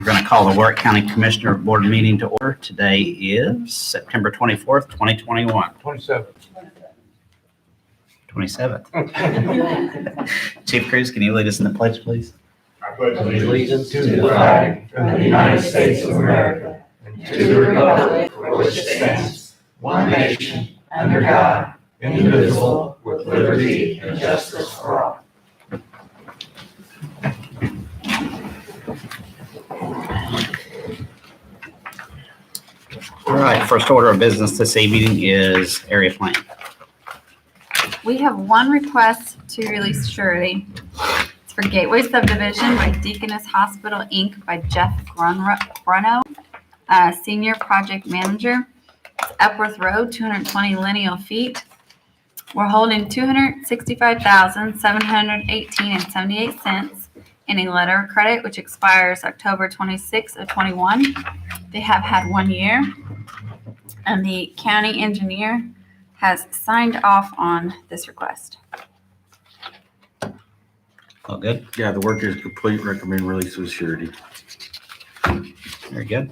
We're going to call the Warrick County Commissioner Board meeting to order. Today is September 24th, 2021. 27th. Chief Cruz, can you lead us in the pledge, please? I pledge allegiance to the flag of the United States of America and to the republic for which it stands, one nation, under God, indivisible, with liberty and justice for all. All right, first order of business this evening is area plan. We have one request to release surety. It's for Gateway Subdivision by Deaconess Hospital, Inc. by Jeff Bruno, Senior Project Manager. It's Epworth Road, 220 lineal feet. We're holding $265,718.78 in a letter of credit, which expires October 26th of 21. They have had 1 year, and the county engineer has signed off on this request. All good? Yeah, the work is complete. Recommend release with surety. Very good.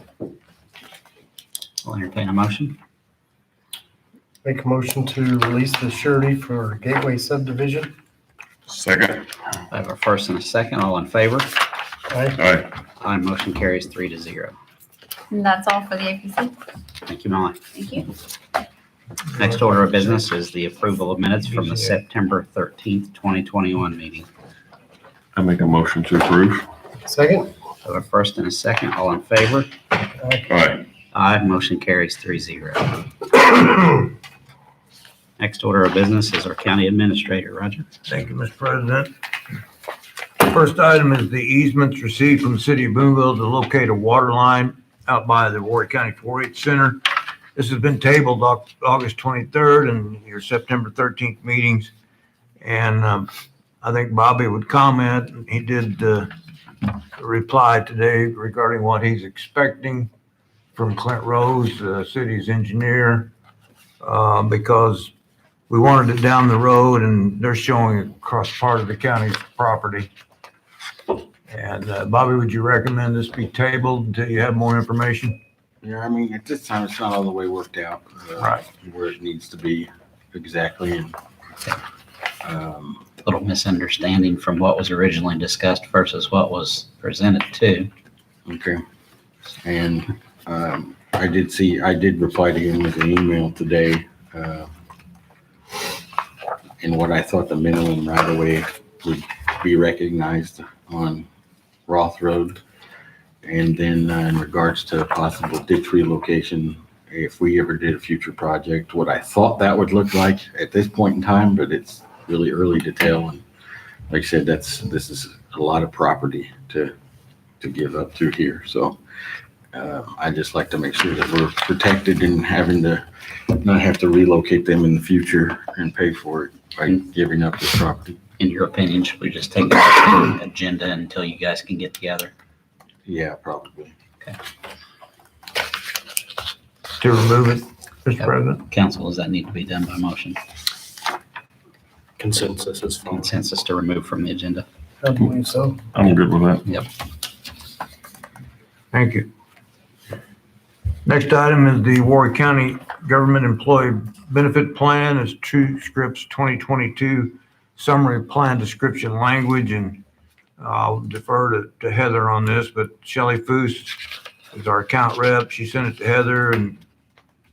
I'll entertain a motion. Make a motion to release the surety for Gateway Subdivision. Second. I have a first and a second. All in favor? Aye. Aye. Aye, motion carries 3-0. And that's all for the APC. Thank you, Molly. Thank you. Next order of business is the approval of minutes from the September 13th, 2021 meeting. I make a motion to approve. Second. I have a first and a second. All in favor? Aye. Aye, motion carries 3-0. Next order of business is our county administrator, Roger. Thank you, Mr. President. First item is the easements received from the city of Boonville to locate a water line out by the Warrick County 4-H Center. This has been tabled August 23rd and your September 13th meetings. And I think Bobby would comment. He did reply today regarding what he's expecting from Clint Rose, the city's engineer, because we wanted it down the road and they're showing it across part of the county's property. And Bobby, would you recommend this be tabled until you have more information? Yeah, I mean, at this time, it's not all the way worked out. Right. Where it needs to be exactly. And, A little misunderstanding from what was originally discussed versus what was presented to. okay. And I did reply to him with an email today. And what I thought the minimum right away would be recognized on Roth Road. And then in regards to possible ditch relocation, if we ever did a future project, what I thought that would look like at this point in time, but it's really early to tell. And like I said, this is a lot of property to give up through here. So I just like to make sure that we're protected and having to not have to relocate them in the future and pay for it by giving up this property. In your opinion, should we just take the agenda until you guys can get together? Yeah, probably. To remove it, Mr. President? Council, does that need to be done by motion? Consensus is fine. Consensus to remove from the agenda? I believe so. I'm good with that. Yep. Thank you. Next item is the Warrick County Government Employee Benefit Plan. It's True Scripts 2022 Summary Plan Description Language, and I'll defer to Heather on this, but Shelley Foose is our account rep. She sent it to Heather and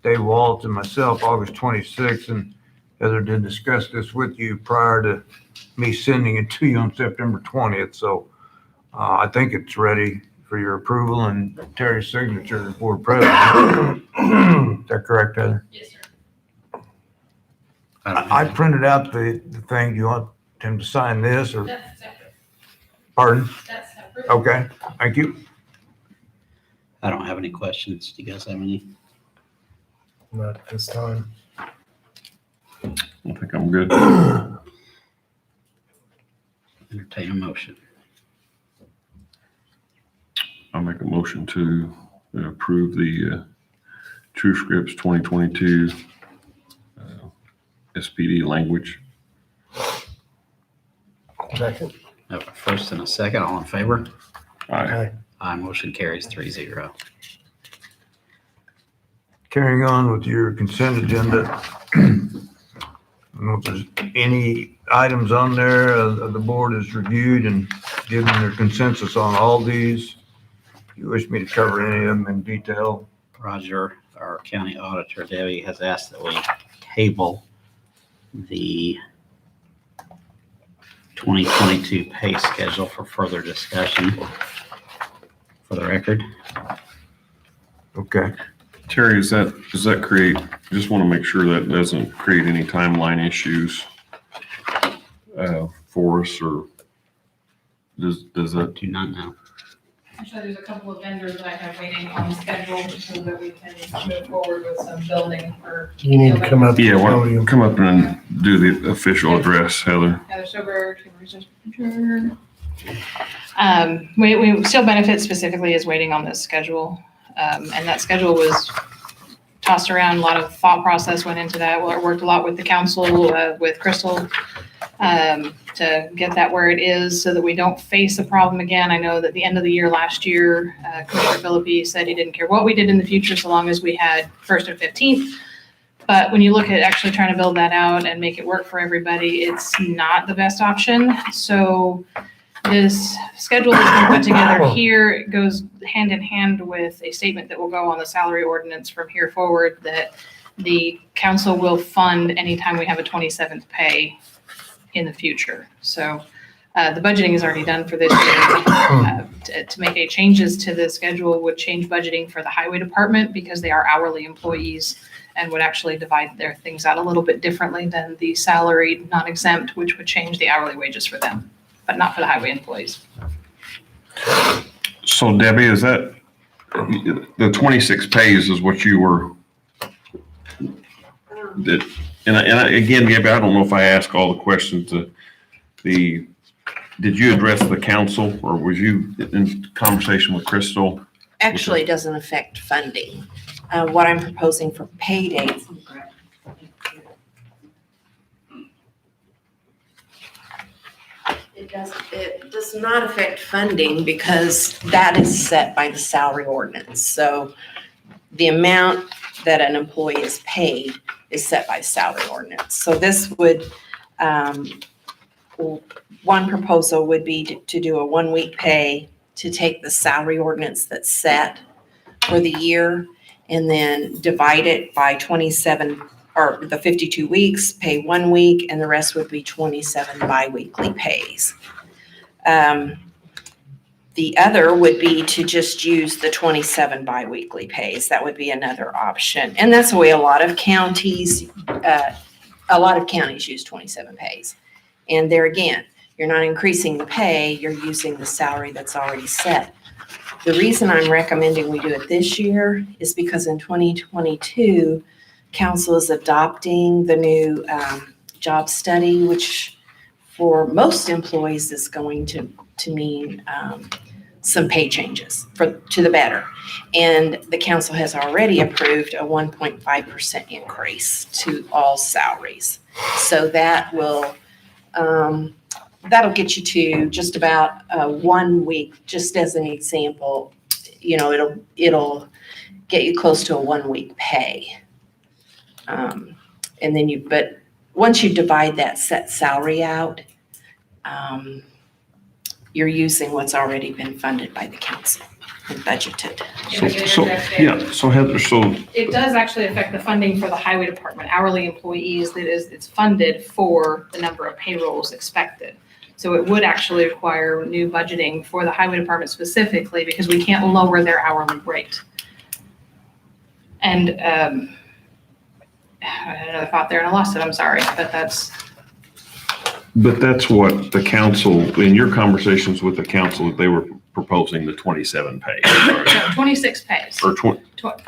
Dave Waltz and myself August 26th, and Heather did discuss this with you prior to me sending it to you on September 20th. So I think it's ready for your approval and Terry's signature as board president. Is that correct, Heather? Yes, sir. I printed out the thing. Do you want him to sign this or? That's separate. Pardon? That's separate. Okay, thank you. I don't have any questions. Do you guys have any? Not at this time. I think I'm good. Entertain a motion. I'll make a motion to approve the True Scripts 2022 SPD language. Second. I have a first and a second. All in favor? Aye. Aye. Aye, motion carries 3-0. Carrying on with your consent agenda. I don't know if there's any items on there the board has reviewed and given their consensus on all these. You wish me to cover any of them in detail? Roger, our county auditor, Debbie, has asked that we table the 2022 pay schedule for further discussion. For the record, Okay. Terry, does that create, just want to make sure that doesn't create any timeline issues for us, or does I that? do not know. Actually, there's a couple of vendors that I have waiting on schedule so that we can move forward with some building for You need to come up to Yeah, the well, podium. come up and do the official address, Heather. Heather Soberg, Human Resource Manager. We still benefit specifically is waiting on this schedule. And that schedule was tossed around. A lot of thought process went into that. Well, I worked a lot with the council, with Crystal, to get that where it is so that we don't face a problem again. I know that the end of the year last year, Commissioner Philippi said he didn't care what we did in the future so long as we had 1st and 15th. But when you look at actually trying to build that out and make it work for everybody, it's not the best option. So this schedule that's been put together here, it goes hand in hand with a statement that will go on the salary ordinance from here forward that the council will fund anytime we have a 27th pay in the future. So the budgeting is already done for this year. To make any changes to the schedule would change budgeting for the highway department because they are hourly employees and would actually divide their things out a little bit differently than the salaried non-exempt, which would change the hourly wages for them, but not for the highway employees. So Debbie, is that, the 26 pays is what you were, again, Gabby, I don't know if I asked all the questions. Did you address the council or was you in conversation with Crystal? Actually, it doesn't affect funding. What I'm proposing for pay dates. It does not affect funding because that is set by the salary ordinance. So the amount that an employee is paid is set by the salary ordinance. So this would, one proposal would be to do a 1-week pay to take the salary ordinance that's set for the year and then divide it by 27 or the 52 weeks, pay 1 week, and the rest would be 27 biweekly pays. The other would be to just use the 27 biweekly pays. That would be another option. And that's the way a lot of counties use 27 pays. And there again, you're not increasing the pay, you're using the salary that's already set. The reason I'm recommending we do it this year is because in 2022, council is adopting the new job study, which for most employees is going to mean some pay changes to the better. And the council has already approved a 1.5% increase to all salaries. So that will that'll get you to just about 1 week, just as an example. You know, it'll get you close to a 1 week pay. And then but once you divide that set salary out, you're using what's already been funded by the council and budgeted. So Heather, It does actually affect the funding for the highway department, hourly employees, it's funded for the number of payrolls expected. So it would actually require new budgeting for the highway department specifically because we can't lower their hourly rate. And I had another thought there and I lost it, I'm sorry, but that's what the council, in your conversations with the council, they were proposing the 27 pays. no, 26 pays. Or 20,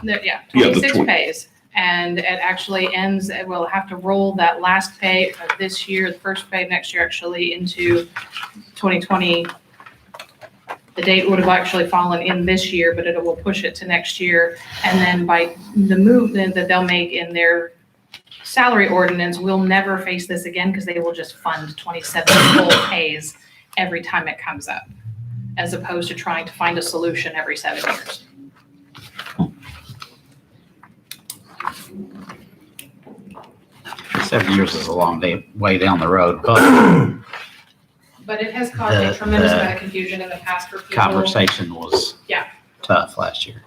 Yeah, the 26 20. pays. And it actually ends, we'll have to roll that last pay of this year, the first pay next year actually into 2020. The date would have actually fallen in this year, but it will push it to next year. And then by the movement that they'll make in their salary ordinance, we'll never face this again because they will just fund 27 full pays every time it comes up. as opposed to trying to find a solution every 7 years. Seven years is a long way down the road, but But it has caused a tremendous amount of confusion in the past for people. conversation was Yeah. tough last year.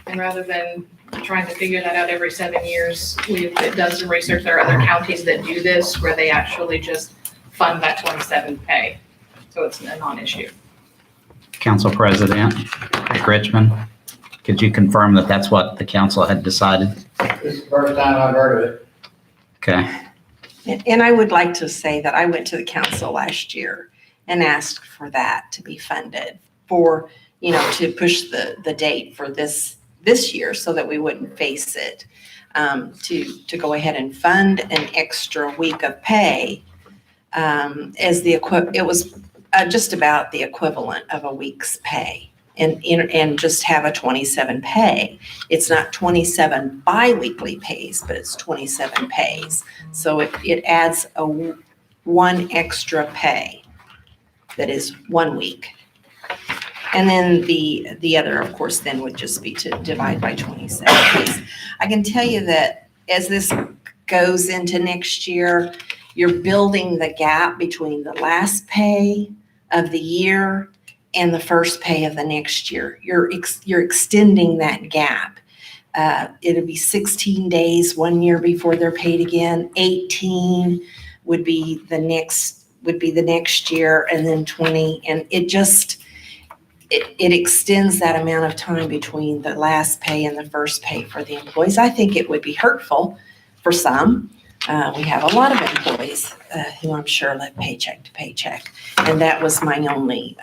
And rather than trying to figure that out every 7 years, we've done some research. There are other counties that do this where they actually just fund that 27 pay. So it's a non-issue. Council President Richmond, could you confirm that that's what the council had decided? This is the first time I've heard of it. Okay, And I would like to say that I went to the council last year and asked for that to be funded for, to push the date for this year so that we wouldn't face it. To go ahead and fund an extra week of pay as it was just about the equivalent of a week's pay. And just have a 27 pay. It's not 27 biweekly pays, but it's 27 pays. So it adds one extra pay that is 1 week. And then the other, of course, then would just be to divide by 27 pays. I can tell you that as this goes into next year, you're building the gap between the last pay of the year and the first pay of the next year. You're extending that gap. It'll be 16 days 1 year before they're paid again. 18 would be the next year, and then 20. And it extends that amount of time between the last pay and the first pay for the employees. I think it would be hurtful for some. We have a lot of employees who I'm sure live paycheck to paycheck. And that was my only,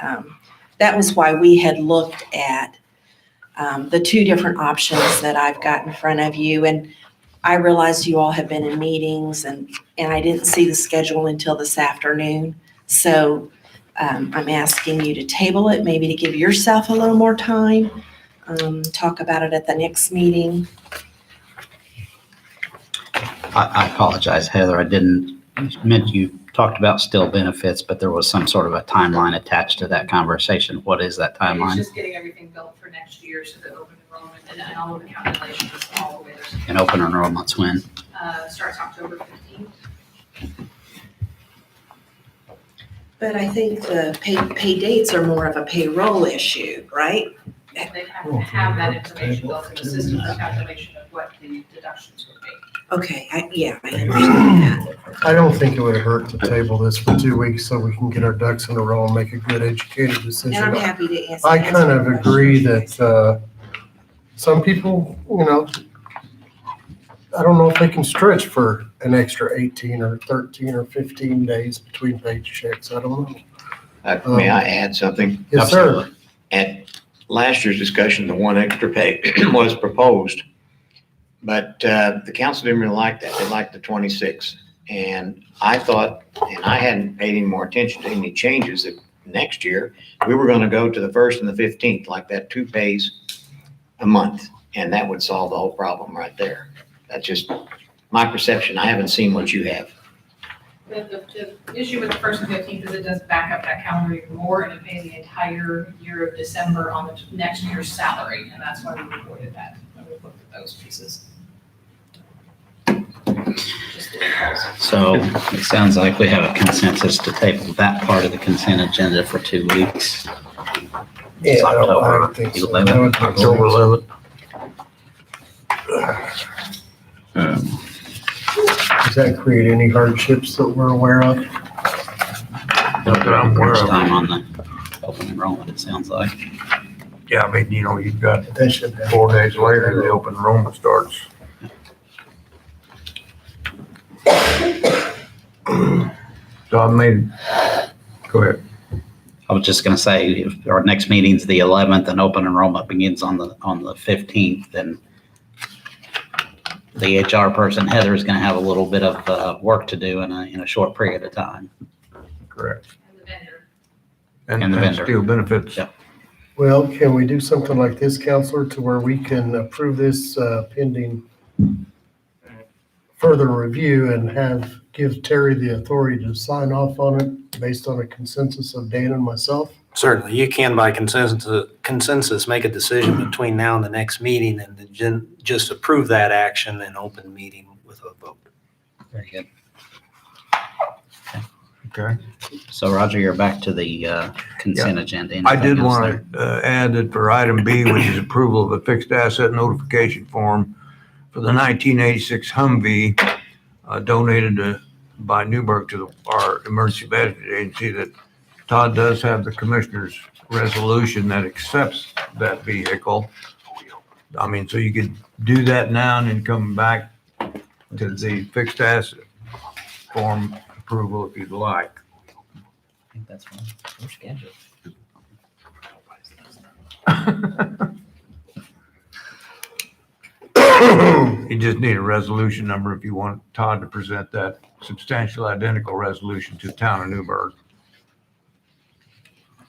that was why we had looked at the two different options that I've got in front of you. And I realized you all have been in meetings and I didn't see the schedule until this afternoon. So I'm asking you to table it, maybe to give yourself a little more time, talk about it at the next meeting. I apologize, Heather. I meant you talked about still benefits, but there was some sort of a timeline attached to that conversation. What is that It's timeline? just getting everything built for next year, so the open enrollment and all of the calculations all the way. And open enrollment's when? Starts October 15th. But I think the pay dates are more of a payroll issue, right? They have to have that information built in the system for calculation of what the deductions would be. Okay, I understand that. I don't think it would hurt to table this for 2 weeks so we can get our ducks in a row and make a good educated And I'm decision. happy to answer. I kind of agree that some people, I don't know if they can stretch for an extra 18 or 13 or 15 days between paychecks. I don't know. May I add something? Yes, sir. At last year's discussion, the one extra pay was proposed, but the council didn't really like that. They liked the 26. And I thought, and I hadn't paid any more attention to any changes, that next year we were going to go to the 1st and the 15th, like that 2 pays a month. And that would solve the whole problem right there. That's just my perception. I haven't seen what you have. The issue with the 1st and 15th is it does back up that calendar even more, and it pays the entire year of December on the next year's salary, and that's why we avoided that when we looked at those pieces. Just because. So it sounds like we have a consensus to table that part of the consent agenda for 2 weeks. It's I October don't think so. 11th. That would be October great. 11th. Does that create any hardships that we're aware of? Not that I'm aware First of. time on the open enrollment, it sounds like. Yeah, I mean, you've got That should happen. 4 days later, the open enrollment starts. So I made, go ahead. I was just gonna say, if our next meeting's the 11th and open enrollment begins on the 15th, then the HR person, Heather, is gonna have a little bit of work to do in a short period of time. Correct. And the vendor. And the vendor. Steel benefits. Yeah. Well, can we do something like this, Counselor, to where we can approve this pending further review and give Terry the authority to sign off on it based on a consensus of Dan and myself? Certainly, you can by consensus make a decision between now and the next meeting and then just approve that action in open meeting with a vote. Very good. Okay. So Roger, you're back to the consent agenda. I Anything did else want there? to add that for item B, which is approval of a fixed asset notification form for the 1986 Humvee donated by Newburgh to our emergency management agency, that Todd does have the commissioner's resolution that accepts that vehicle. I mean, so you could do that now and then come back to the fixed asset form approval if you'd like. I think that's fine. We're scheduled. You just need a resolution number if you want Todd to present that substantial identical resolution to the town of Newburgh.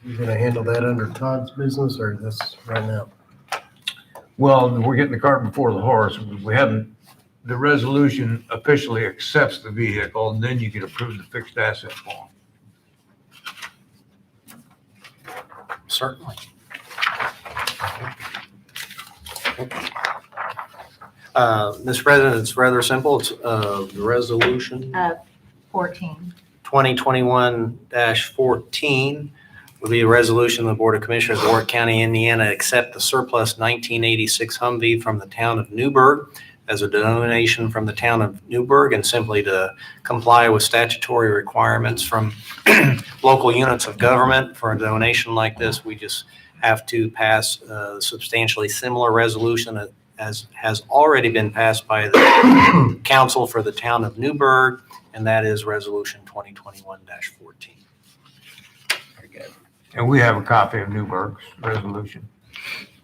You gonna handle that under Todd's business or this right now? Well, we're getting the cart before the horse. We haven't, the resolution officially accepts the vehicle, and then you can approve the fixed asset form. Certainly. Mr. President, it's rather simple. It's the resolution 14. 2021-14 will be a resolution of the Board of Commissioners of Warrick County, Indiana, accept the surplus 1986 Humvee from the town of Newburgh as a donation from the town of Newburgh, and simply to comply with statutory requirements from local units of government. For a donation like this, we just have to pass a substantially similar resolution as has already been passed by the council for the town of Newburgh, and that is Resolution 2021-14. Very good. And we have a copy of Newburgh's resolution.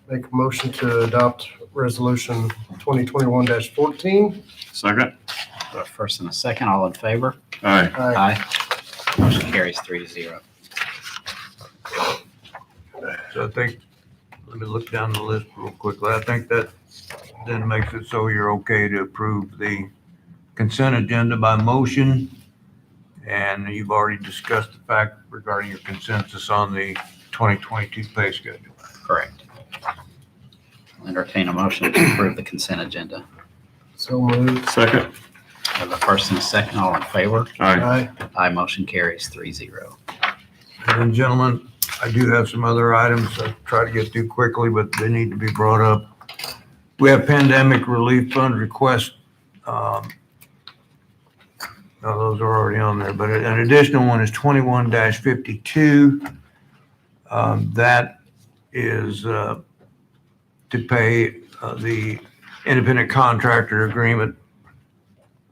Make a motion to adopt resolution 2021-14. Second. A first and a second, all in favor? Aye. Aye. Motion carries 3-0. So I think, let me look down the list real quickly. I think that then makes it so you're okay to approve the consent agenda by motion. And you've already discussed the fact regarding your consensus on the 2022 pay schedule. Correct. I'll entertain a motion to approve the consent agenda. So moved. Second. I have a first and a second, all in favor? Aye. Aye. Aye, motion carries 3-0. And then, gentlemen, I do have some other items I try to get through quickly, but they need to be brought up. We have pandemic relief fund requests. No, those are already on there, but an additional one is 21-52. That is to pay the independent contractor agreement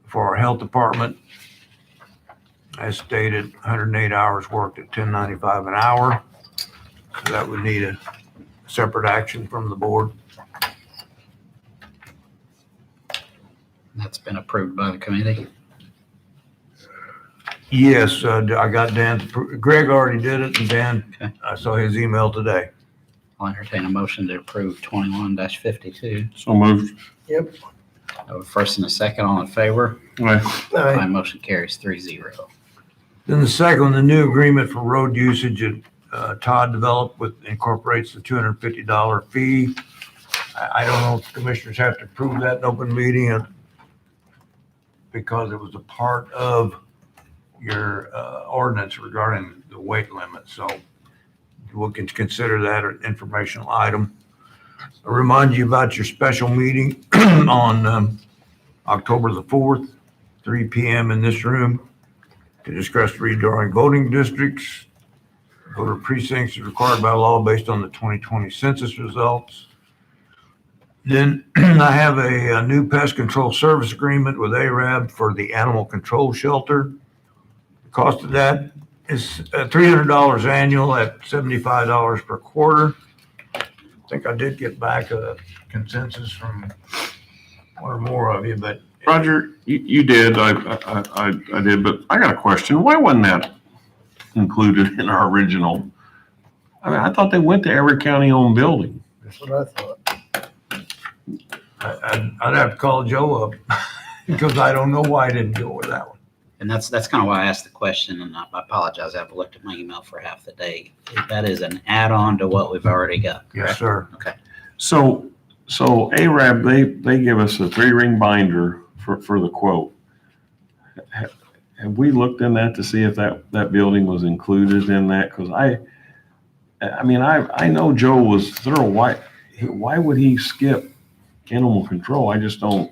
for our health department. As stated, 108 hours worked at $10.95 an hour. So that would need a separate action from the board. That's been approved by the committee. Yes, I got Dan's, Greg already did it, and Dan, Okay. I saw his email today. I'll entertain a motion to approve 21-52. So moved. Yep. I have a first and a second, all in favor? Aye. Aye, Aye. motion carries 3-0. Then the second one, the new agreement for road usage that Todd developed with incorporates the $250 fee. I don't know if the commissioners have to approve that in open meeting because it was a part of your ordinance regarding the weight limit. So we can consider that an informational item. I remind you about your special meeting on October the 4th, 3 p.m. in this room to discuss redrawing voting districts. Voter precincts is required by law based on the 2020 census results. Then I have a new pest control service agreement with ARAB for the animal control shelter. The cost of that is $300 annual at $75 per quarter. I think I did get back a consensus from one or more of you, but Roger, you did. I did, but I got a question. Why wasn't that included in our original? I mean, I thought they went to every county-owned building. That's what I thought. I'd have to call Joe up because I don't know why I didn't go with that one. And that's kind of why I asked the question, and I apologize, I haven't looked at my email for half the day. That is an add-on to what we've already got, Yes, correct? sir. So Arab, they give us a 3-ring binder for the quote. Have we looked in that to see if that building was included in that? Because I mean, I know Joe was thorough. Why would he skip animal control? I just don't.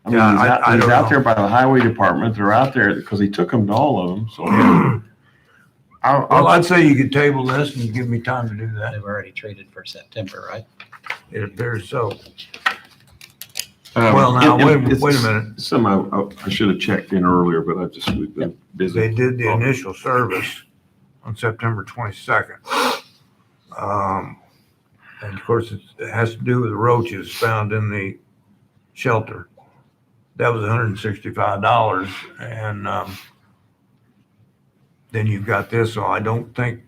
I mean, Yeah, I he's don't out know. there by the highway department. They're out there because he took them to all of them. So Well, I'd say you could table this and give me time to do that. They've already treated for September, right? It appears so. Well, now, wait a minute. Some I should have checked in earlier, but we've been busy. They did the initial service on September 22nd. And of course, it has to do with the roaches found in the shelter. That was $165. And then you've got this, so I don't think,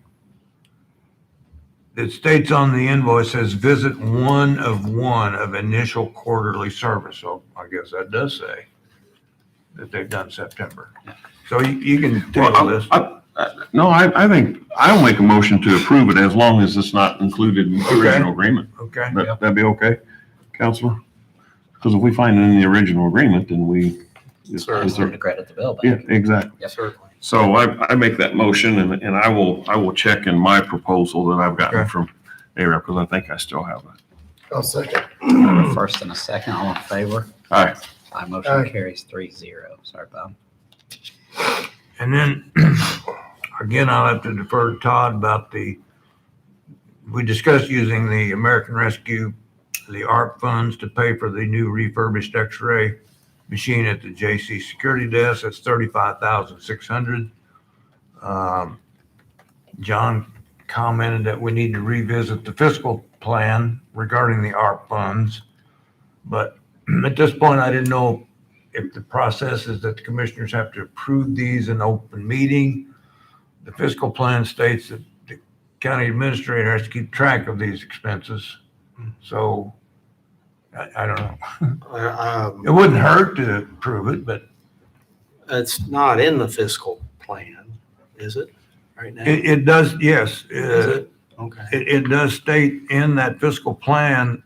it states on the invoice says visit one of initial quarterly service. So I guess that does say that they've done September. So you can table this. No, I think I'll make a motion to approve it as long as it's not included in the Okay. original agreement. Okay. That'd be okay, Counselor? Because if we find it in the original agreement, then It's hard to credit the bill back. yeah, exactly. Yes, sir. So I make that motion and I will check in my proposal that I've gotten Okay. from Arab because I think I still have it. I'll second. A first and a second, all in favor? All right. My motion Aye. carries 3-0. Sorry, Bob. And then, again, I'll have to defer to Todd about we discussed using the American Rescue, the ARP funds to pay for the new refurbished X-ray machine at the JC security desk. That's $35,600. John commented that we need to revisit the fiscal plan regarding the ARP funds. But at this point, I didn't know if the process is that the commissioners have to approve these in open meeting. The fiscal plan states that the county administrator has to keep track of these expenses. So I don't know. It wouldn't hurt to approve it, but It's not in the fiscal plan, is it, right now? it does, yes. Is it? Okay. It does state in that fiscal plan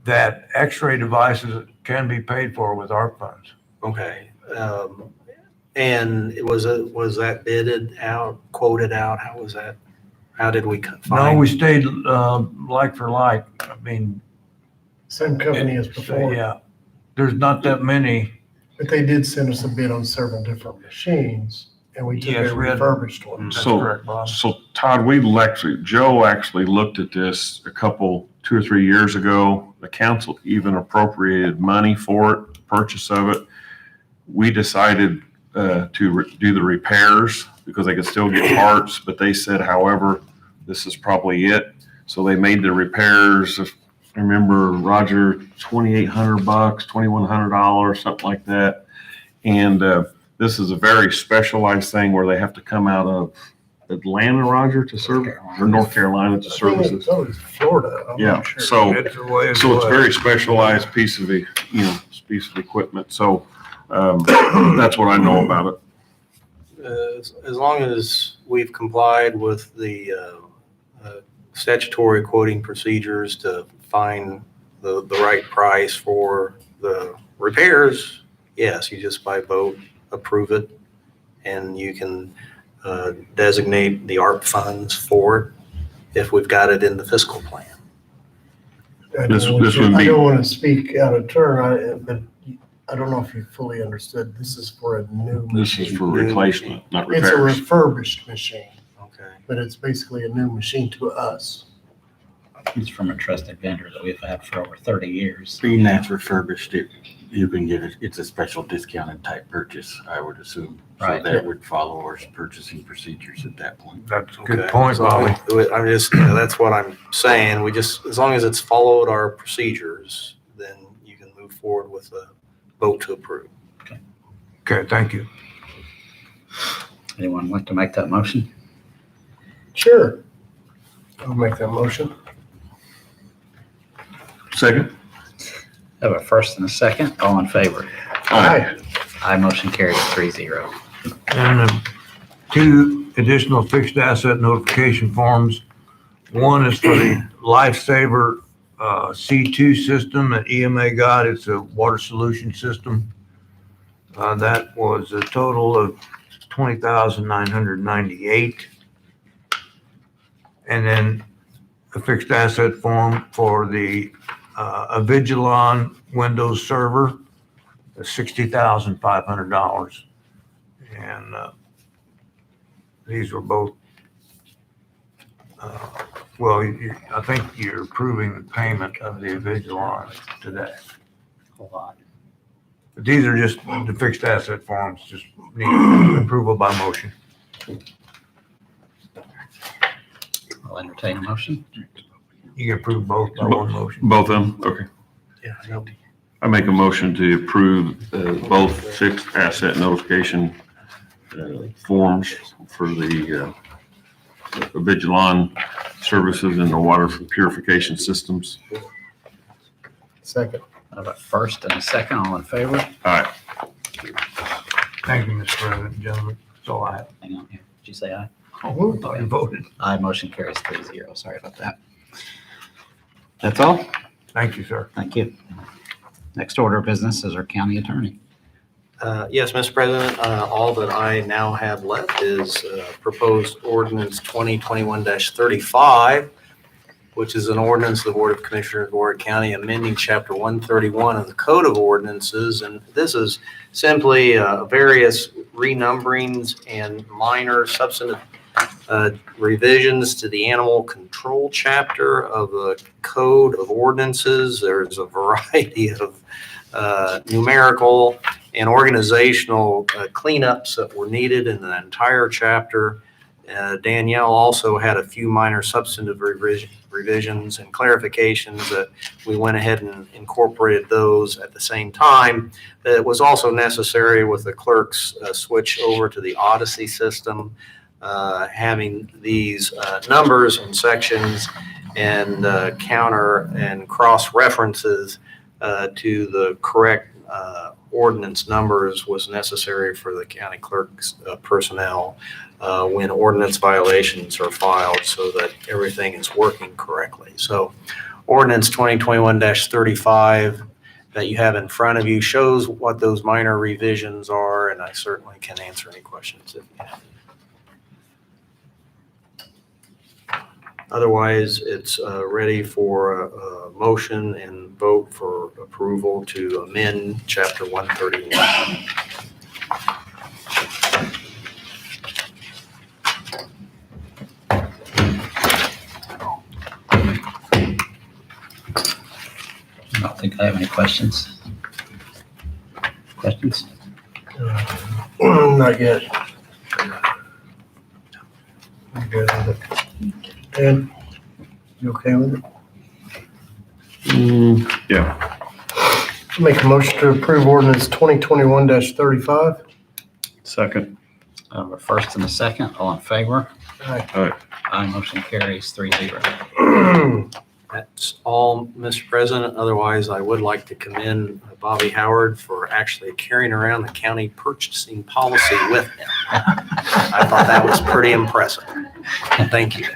that X-ray devices can be paid for with ARP funds. Okay. And was that bidded out, quoted out? How was that? How did we No, find? we stayed like for like. I mean, Same company as before, yeah, there's not that many. but they did send us a bid on several different machines, and we took Yes, a we had- refurbished one. That's So- correct, Bob. So Todd, Joe actually looked at this 2 or 3 years ago. The council even appropriated money for it, the purchase of it. We decided to do the repairs because they could still get parts, but they said, however, this is probably it. So they made the repairs. I remember, Roger, $2,800, $2,100, something like that. And this is a very specialized thing where they have to come out of Atlanta, Roger, to serve, or North Carolina to service It's this. always Florida. I'm Yeah, not sure. so It's the way so it's was. very specialized piece of equipment. So that's what I know about it. As long as we've complied with the statutory quoting procedures to find the right price for the repairs, yes, you just by vote approve it, and you can designate the ARP funds for it if we've got it in the fiscal plan. I This don't would be- want to speak out of turn, but I don't know if you fully understood. This is for a new This machine. is for replacement, not It's a repairs. refurbished machine, Okay. but it's basically a new machine to us. It's from a trusted vendor that we've had for over 30 years. Being that's refurbished, you can get it, it's a special discounted type purchase, I would assume. So Right. that would follow our purchasing procedures at that point. That's a good Okay. point, So Bobby. I'm just, that's what I'm saying. We just, as long as it's followed our procedures, then you can move forward with a vote to approve. Okay, thank you. Anyone like to make that motion? Sure. I'll make that motion. Second? Have a first and a second, all in favor? Aye. Aye, motion carries 3-0. And 2 additional fixed asset notification forms. One is for the Lifesaver C2 system that EMA got. It's a water solution system. That was a total of $20,998. And then a fixed asset form for the Avigilon Windows Server, $60,500. And these were both, I think you're approving the payment of the Avigilon today. Hold on. But these are just the fixed asset forms, just need approval by motion. I'll entertain a motion. You can approve both by one motion. Both of them? Okay. Yeah, I know. I make a motion to approve both fixed asset notification forms for the Avigilon services and the water purification systems. Second. I have a first and a second. All in favor? All right. Thank you, Mr. President, gentlemen. That's all I have. Hang on here. Did you say aye? Oh, you voted. Aye, motion carries 3-0. Sorry about that. That's all? Thank you, sir. Thank you. Next order of business is our county attorney. Yes, Mr. President, all that I now have left is proposed ordinance 2021-35, which is an ordinance of the Board of Commissioners of Warrick County amending Chapter 131 of the Code of Ordinances. And this is simply various renumberings and minor substantive revisions to the animal control chapter of the Code of Ordinances. There's a variety of numerical and organizational cleanups that were needed in the entire chapter. Danielle also had a few minor substantive revisions and clarifications that we went ahead and incorporated those at the same time. It was also necessary with the clerk's switch over to the Odyssey system, having these numbers and sections and counter and cross references to the correct ordinance numbers was necessary for the county clerk's personnel when ordinance violations are filed, so that everything is working correctly. So ordinance 2021-35 that you have in front of you shows what those minor revisions are, and I certainly can answer any questions if you have. Otherwise, it's ready for a motion and vote for approval to amend Chapter 131. I don't think I have any questions. Questions? Not yet. I'm good with it. Ed, you okay with it? Yeah. Make a motion to approve ordinance 2021-35. Second. I have a first and a second. All in favor? Aye. Aye, motion carries 3-0. That's all, Mr. President. Otherwise, I would like to commend Bobby Howard for actually carrying around the county purchasing policy with him. I thought that was pretty impressive. Thank you.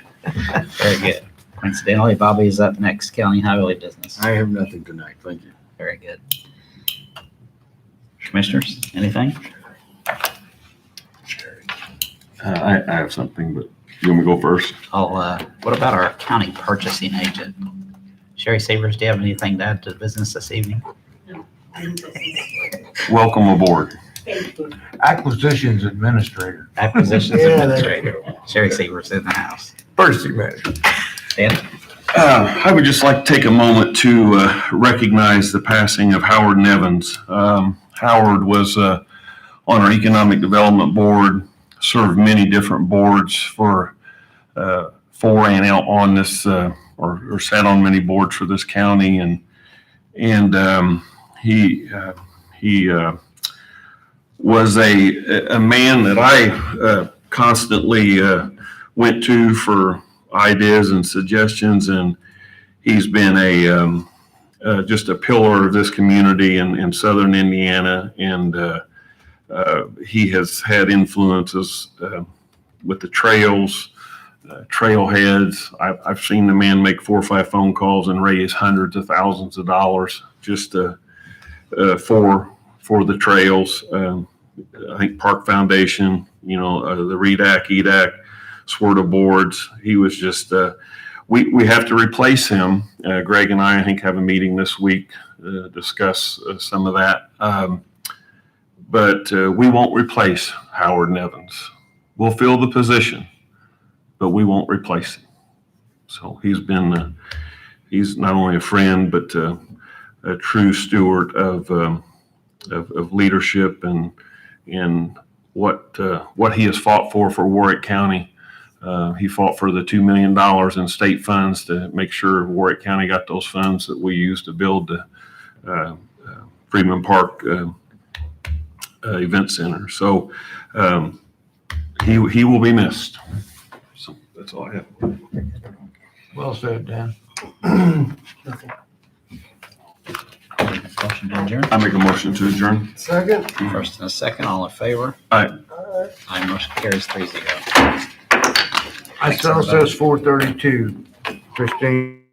Very good. Coincidentally, Bobby is up next, county highway business. I have nothing tonight, thank you. Very good. Commissioners, anything? I have something, but you want me to go first? What about our county purchasing agent? Sherry Savers, do you have anything to add to the business this evening? Welcome aboard. Acquisitions Administrator, Acquisitions Yeah, Administrator. Sherry Savers in the house. Purchasing Manager. Dan? I would just like to take a moment to recognize the passing of Howard Nevins. Howard was on our Economic Development Board, served many different boards for and out on this, or sat on many boards for this county, and he was a man that I constantly went to for ideas and suggestions, and he's been just a pillar of this community in southern Indiana, and he has had influences with the trails, trailheads. I've seen the man make 4 or 5 phone calls and raise hundreds of thousands of dollars just for the trails. I think Park Foundation, the REDAC, EDAC, SWRTA boards. He was just, we have to replace him. Greg and I think, have a meeting this week to discuss some of that. But we won't replace Howard Nevins. We'll fill the position, but we won't replace him. So he's not only a friend, but a true steward of leadership and what he has fought for Warrick County. He fought for the $2 million in state funds to make sure Warrick County got those funds that we used to build the Freeman Park Event Center. So he will be missed. So that's all I have. Well said, Dan. Motion to adjourn. I make a motion to adjourn. Second. First and a second, all in favor? Aye. Aye, motion carries 3-0. I still says 4:32, Christine.